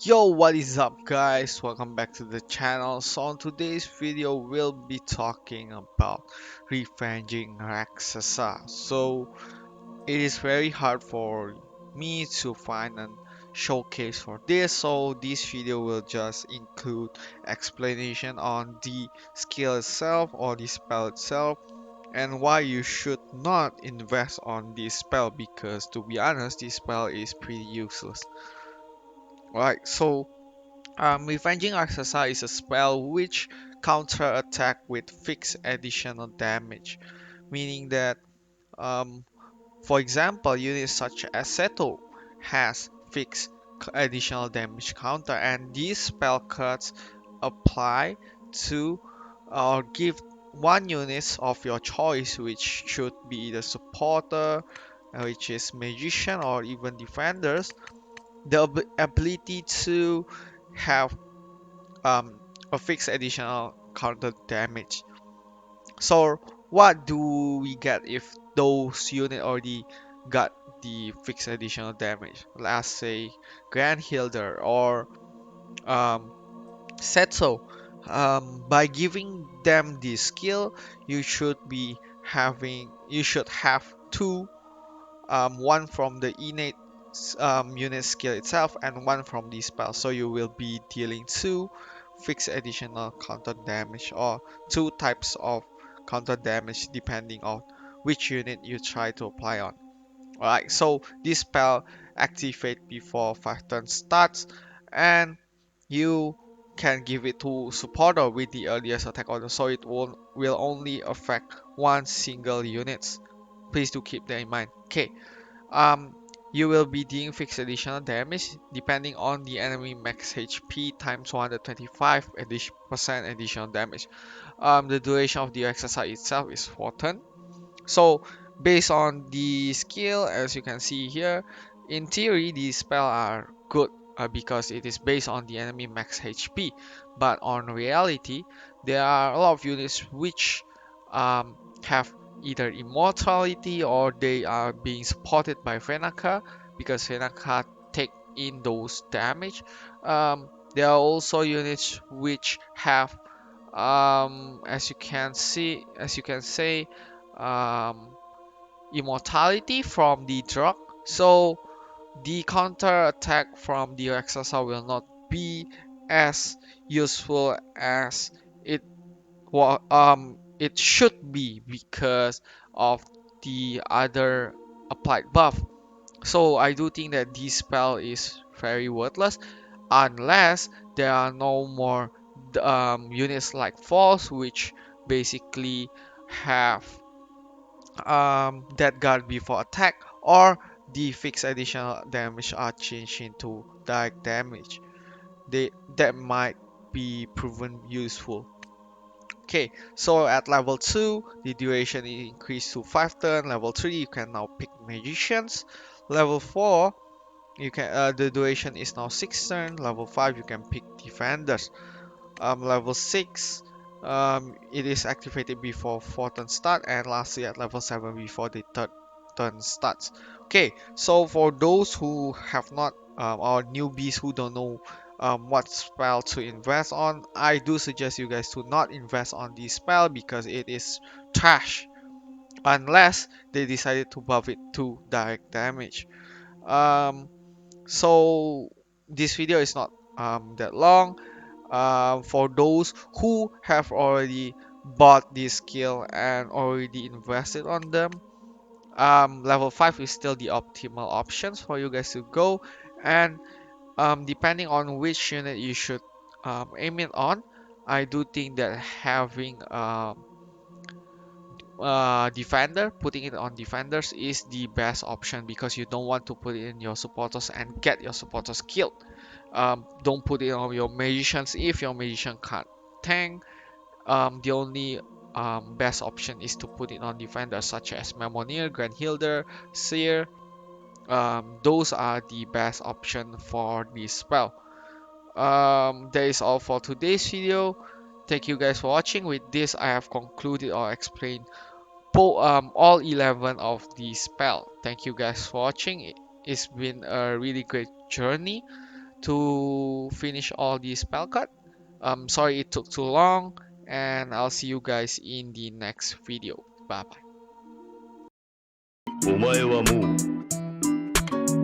Yo, what is up guys? Welcome back to the channel. So on today's video we'll be talking about revenging Rakshasa. So it is very hard for me to find a showcase for this, so this video will just include explanation on the skill itself or the spell itself and why you should not invest on this spell, because to be honest this spell is pretty useless. Right, so Revenging Rakshasa is a spell which counter-attack with fixed additional damage, meaning that, um, for example, units such as Seto has fixed additional damage counter, and these spell cards apply to or give one unit of your choice, which should be the supporter, which is magician or even defenders, the ability to have um, a fixed additional counter damage. So what do we get if those unit already got the fixed additional damage? Let's say Grand Hilder or um, Setso. By giving them this skill, you should have two, one from the innate unit skill itself and one from the spell. So you will be dealing two fixed additional counter damage or two types of counter damage depending on which unit you try to apply on. Alright, so this spell activate before 5 turns starts, and you can give it to supporter with the earliest attack order, so it will only affect one single unit. Please do keep that in mind. Okay, um, you will be dealing fixed additional damage depending on the enemy max HP times 125 percent additional damage. The duration of the exercise itself is 4 turns. So based on the skill, as you can see here, in theory these spells are good because it is based on the enemy max HP. But on reality, there are a lot of units which have either immortality or they are being supported by Fenaka, because Fenaka take in those damage. There are also units which have, as you can say, um, immortality from the drug. So the counter attack from the Rakshasa will not be as useful as it should be because of the other applied buff. So I do think that this spell is very worthless unless there are no more units like False, which basically have that guard before attack, or the fixed additional damage are changed into direct damage. That might be proven useful. Okay, so at level 2, the duration is increased to 5 turns. Level 3, you can now pick magicians. Level 4, the duration is now 6 turns. Level 5, you can pick defenders. Level 6, it is activated before 4th turn start, and lastly at level 7 before the 3rd turn starts. Okay, so for those who have not, or newbies who don't know what spell to invest on, I do suggest you guys to not invest on this spell because it is trash unless they decided to buff it to direct damage. Um, so this video is not that long. For those who have already bought this skill and already invested on them, level 5 is still the optimal options for you guys to go. And depending on which unit you should aim it on, I do think that having defender, putting it on defenders is the best option, because you don't want to put it in your supporters and get your supporters killed. Don't put it on your magicians if your magician can't tank. The only best option is to put it on defenders such as Memonier, Grand Hilder, Seer. Those are the best option for this spell. That is all for today's video. Thank you guys for watching. With this, I have concluded or explained all 11 of the spell. Thank you guys for watching. It's been a really great journey to finish all the spell cut. Sorry it took too long, and I'll see you guys in the next video. Bye bye. お前はもう